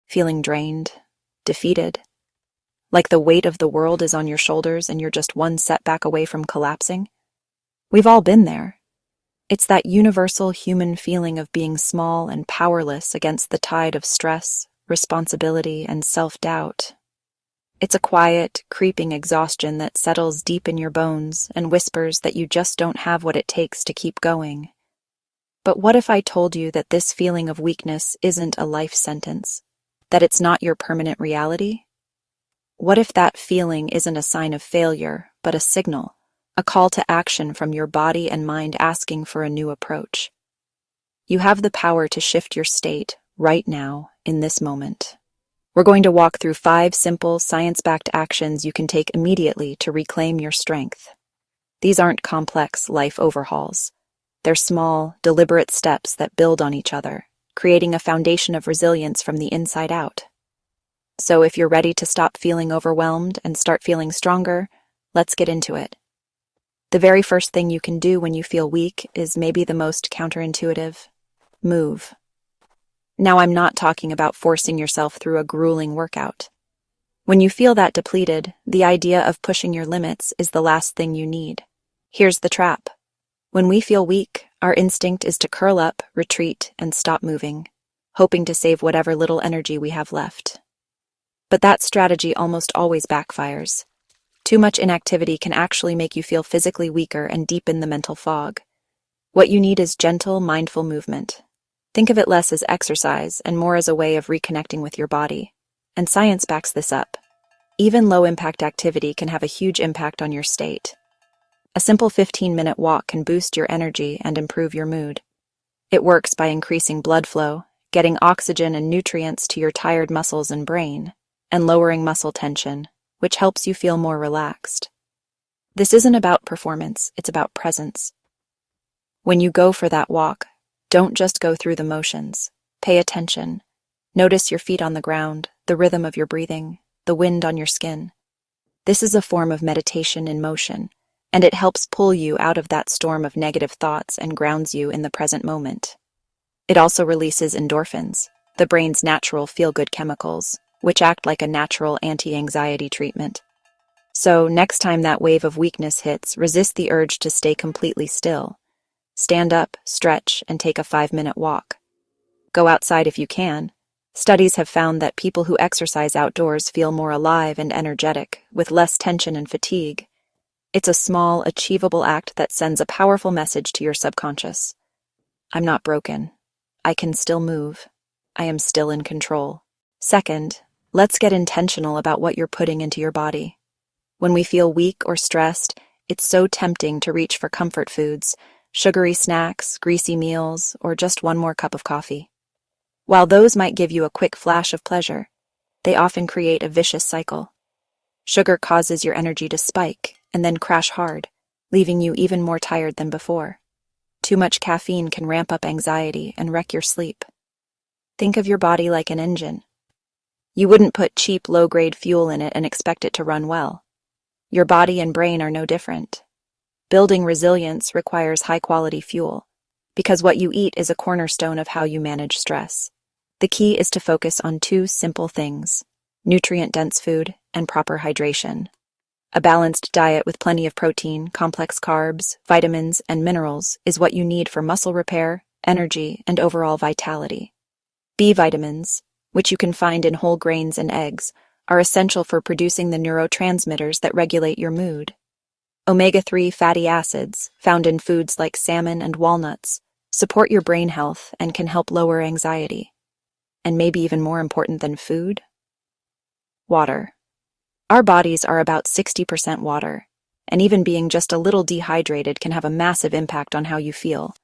feeling drained, defeated, like the weight of the world is on your shoulders and you're just one setback away from collapsing? We've all been there. It's that universal human feeling of being small and powerless against the tide of stress, responsibility, and self-doubt. It's a quiet, creeping exhaustion that settles deep in your bones and whispers that you just don't have what it takes to keep going. But what if I told you that this feeling of weakness isn't a life sentence, that it's not your permanent reality? What if that feeling isn't a sign of failure, but a signal, a call to action from your body and mind asking for a new approach? You have the power to shift your state right now, in this moment. We're going to walk through 5 simple, science-backed actions you can take immediately to reclaim your strength. These aren't complex life overhauls. They're small, deliberate steps that build on each other, creating a foundation of resilience from the inside out. So if you're ready to stop feeling overwhelmed and start feeling stronger, let's get into it. The very first thing you can do when you feel weak is maybe the most counterintuitive: move. Now, I'm not talking about forcing yourself through a grueling workout. When you feel that depleted, the idea of pushing your limits is the last thing you need. Here's the trap. When we feel weak, our instinct is to curl up, retreat, and stop moving, hoping to save whatever little energy we have left. But that strategy almost always backfires. Too much inactivity can actually make you feel physically weaker and deepen the mental fog. What you need is gentle, mindful movement. Think of it less as exercise and more as a way of reconnecting with your body. And science backs this up. Even low-impact activity can have a huge impact on your state. A simple 15-minute walk can boost your energy and improve your mood. It works by increasing blood flow, getting oxygen and nutrients to your tired muscles and brain, and lowering muscle tension, which helps you feel more relaxed. This isn't about performance, it's about presence. When you go for that walk, don't just go through the motions. Pay attention. Notice your feet on the ground, the rhythm of your breathing, the wind on your skin. This is a form of meditation in motion, and it helps pull you out of that storm of negative thoughts and grounds you in the present moment. It also releases endorphins, the brain's natural feel-good chemicals, which act like a natural anti-anxiety treatment. So, next time that wave of weakness hits, resist the urge to stay completely still. Stand up, stretch, and take a 5-minute walk. Go outside if you can. Studies have found that people who exercise outdoors feel more alive and energetic, with less tension and fatigue. It's a small, achievable act that sends a powerful message to your subconscious. I'm not broken. I can still move. I am still in control. Second, let's get intentional about what you're putting into your body. When we feel weak or stressed, it's so tempting to reach for comfort foods, sugary snacks, greasy meals, or just one more cup of coffee. While those might give you a quick flash of pleasure, they often create a vicious cycle. Sugar causes your energy to spike and then crash hard, leaving you even more tired than before. Too much caffeine can ramp up anxiety and wreck your sleep. Think of your body like an engine. You wouldn't put cheap, low-grade fuel in it and expect it to run well. Your body and brain are no different. Building resilience requires high-quality fuel, because what you eat is a cornerstone of how you manage stress. The key is to focus on 2 simple things: nutrient-dense food and proper hydration. A balanced diet with plenty of protein, complex carbs, vitamins, and minerals is what you need for muscle repair, energy, and overall vitality. B vitamins, which you can find in whole grains and eggs, are essential for producing the neurotransmitters that regulate your mood. Omega-3 fatty acids, found in foods like salmon and walnuts, support your brain health and can help lower anxiety. And maybe even more important than food? Water. Our bodies are about 60% water, and even being just a little dehydrated can have a massive impact on how you feel.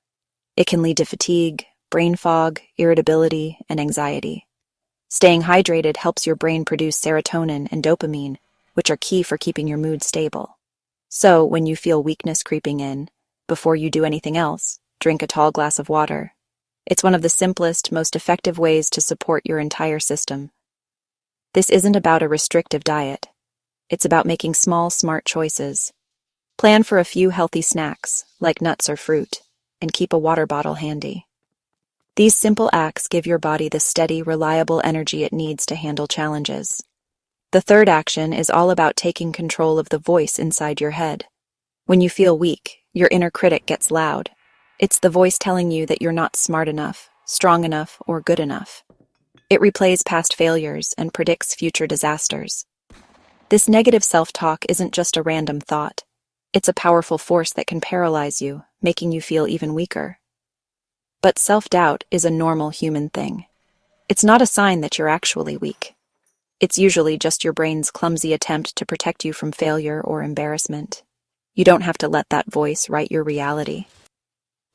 It can lead to fatigue, brain fog, irritability, and anxiety. Staying hydrated helps your brain produce serotonin and dopamine, which are key for keeping your mood stable. So, when you feel weakness creeping in, before you do anything else, drink a tall glass of water. It's one of the simplest, most effective ways to support your entire system. This isn't about a restrictive diet. It's about making small, smart choices. Plan for a few healthy snacks, like nuts or fruit, and keep a water bottle handy. These simple acts give your body the steady, reliable energy it needs to handle challenges. The third action is all about taking control of the voice inside your head. When you feel weak, your inner critic gets loud. It's the voice telling you that you're not smart enough, strong enough, or good enough. It replays past failures and predicts future disasters. This negative self-talk isn't just a random thought. It's a powerful force that can paralyze you, making you feel even weaker. But self-doubt is a normal human thing. It's not a sign that you're actually weak. It's usually just your brain's clumsy attempt to protect you from failure or embarrassment. You don't have to let that voice write your reality.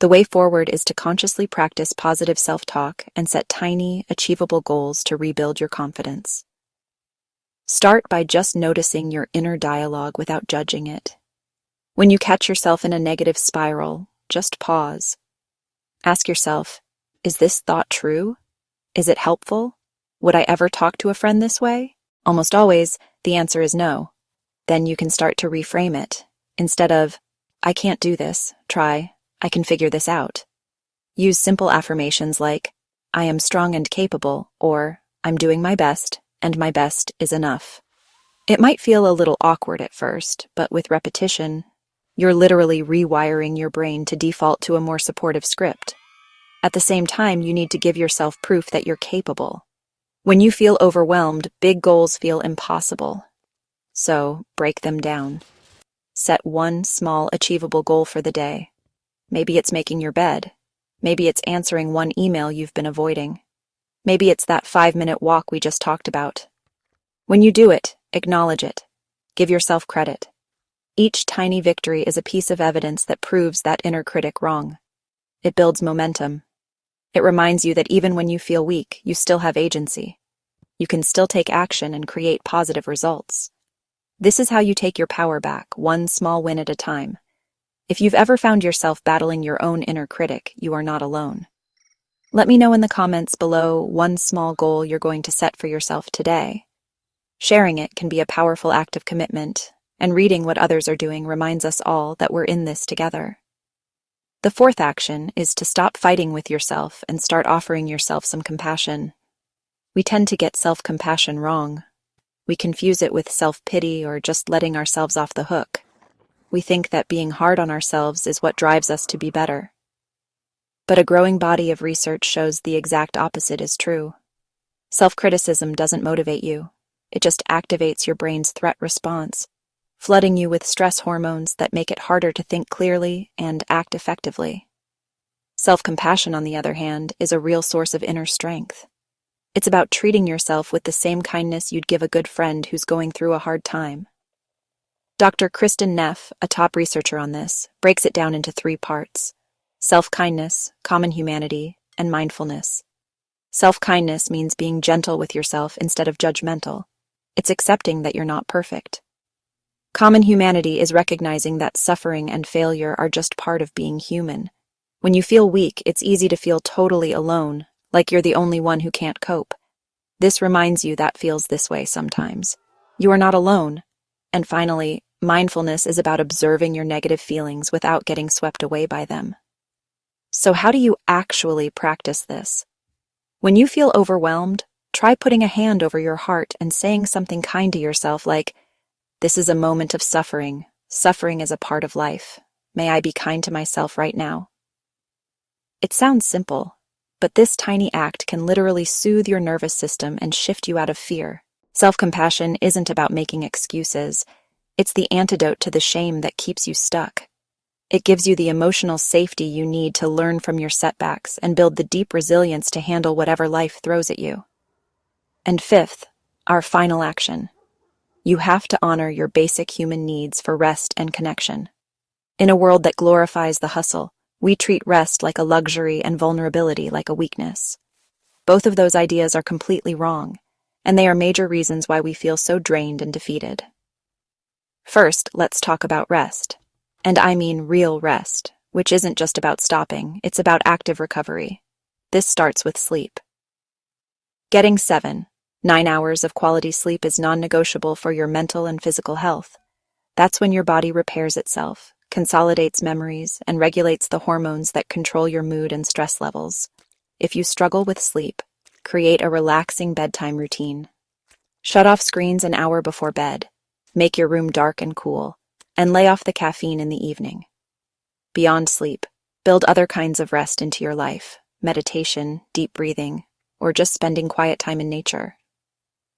The way forward is to consciously practice positive self-talk and set tiny, achievable goals to rebuild your confidence. Start by just noticing your inner dialogue without judging it. When you catch yourself in a negative spiral, just pause. Ask yourself, is this thought true? Is it helpful? Would I ever talk to a friend this way? Almost always, the answer is no. Then you can start to reframe it. Instead of, I can't do this, try, I can figure this out. Use simple affirmations like, I am strong and capable, or I'm doing my best, and my best is enough. It might feel a little awkward at first, but with repetition, you're literally rewiring your brain to default to a more supportive script. At the same time, you need to give yourself proof that you're capable. When you feel overwhelmed, big goals feel impossible. So, break them down. Set one small, achievable goal for the day. Maybe it's making your bed. Maybe it's answering one email you've been avoiding. Maybe it's that 5-minute walk we just talked about. When you do it, acknowledge it. Give yourself credit. Each tiny victory is a piece of evidence that proves that inner critic wrong. It builds momentum. It reminds you that even when you feel weak, you still have agency. You can still take action and create positive results. This is how you take your power back, one small win at a time. If you've ever found yourself battling your own inner critic, you are not alone. Let me know in the comments below one small goal you're going to set for yourself today. Sharing it can be a powerful act of commitment, and reading what others are doing reminds us all that we're in this together. The fourth action is to stop fighting with yourself and start offering yourself some compassion. We tend to get self-compassion wrong. We confuse it with self-pity or just letting ourselves off the hook. We think that being hard on ourselves is what drives us to be better. But a growing body of research shows the exact opposite is true. Self-criticism doesn't motivate you. It just activates your brain's threat response, flooding you with stress hormones that make it harder to think clearly and act effectively. Self-compassion, on the other hand, is a real source of inner strength. It's about treating yourself with the same kindness you'd give a good friend who's going through a hard time. Dr. Kristen Neff, a top researcher on this, breaks it down into 3 parts: self-kindness, common humanity, and mindfulness. Self-kindness means being gentle with yourself instead of judgmental. It's accepting that you're not perfect. Common humanity is recognizing that suffering and failure are just part of being human. When you feel weak, it's easy to feel totally alone, like you're the only one who can't cope. This reminds you that feels this way sometimes. You are not alone. And finally, mindfulness is about observing your negative feelings without getting swept away by them. So how do you actually practice this? When you feel overwhelmed, try putting a hand over your heart and saying something kind to yourself like, "This is a moment of suffering. Suffering is a part of life. May I be kind to myself right now?" It sounds simple, but this tiny act can literally soothe your nervous system and shift you out of fear. Self-compassion isn't about making excuses. It's the antidote to the shame that keeps you stuck. It gives you the emotional safety you need to learn from your setbacks and build the deep resilience to handle whatever life throws at you. And fifth, our final action. You have to honor your basic human needs for rest and connection. In a world that glorifies the hustle, we treat rest like a luxury and vulnerability like a weakness. Both of those ideas are completely wrong, and they are major reasons why we feel so drained and defeated. First, let's talk about rest. And I mean real rest, which isn't just about stopping, it's about active recovery. This starts with sleep. Getting 7-9 hours of quality sleep is non-negotiable for your mental and physical health. That's when your body repairs itself, consolidates memories, and regulates the hormones that control your mood and stress levels. If you struggle with sleep, create a relaxing bedtime routine. Shut off screens an hour before bed, make your room dark and cool, and lay off the caffeine in the evening. Beyond sleep, build other kinds of rest into your life: meditation, deep breathing, or just spending quiet time in nature.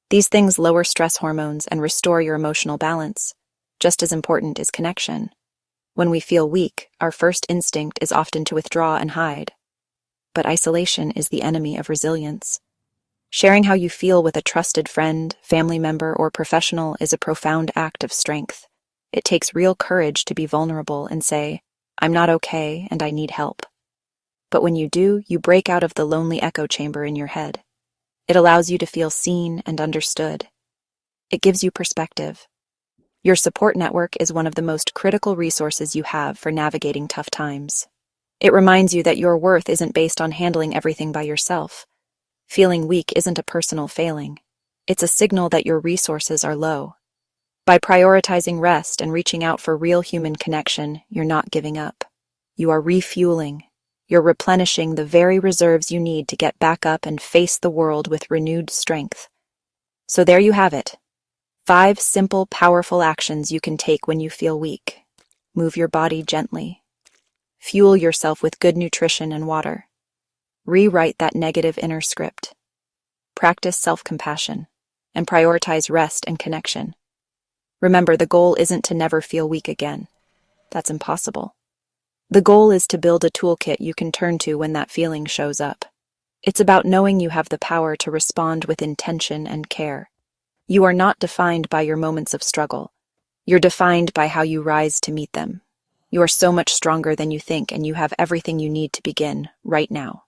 These things lower stress hormones and restore your emotional balance. Just as important is connection. When we feel weak, our first instinct is often to withdraw and hide. But isolation is the enemy of resilience. Sharing how you feel with a trusted friend, family member, or professional is a profound act of strength. It takes real courage to be vulnerable and say, "I'm not okay and I need help." But when you do, you break out of the lonely echo chamber in your head. It allows you to feel seen and understood. It gives you perspective. Your support network is one of the most critical resources you have for navigating tough times. It reminds you that your worth isn't based on handling everything by yourself. Feeling weak isn't a personal failing. It's a signal that your resources are low. By prioritizing rest and reaching out for real human connection, you're not giving up. You are refueling. You're replenishing the very reserves you need to get back up and face the world with renewed strength. So there you have it. 5 simple, powerful actions you can take when you feel weak. Move your body gently. Fuel yourself with good nutrition and water. Rewrite that negative inner script. Practice self-compassion and prioritize rest and connection. Remember, the goal isn't to never feel weak again. That's impossible. The goal is to build a toolkit you can turn to when that feeling shows up. It's about knowing you have the power to respond with intention and care. You are not defined by your moments of struggle. You're defined by how you rise to meet them. You are so much stronger than you think, and you have everything you need to begin right now.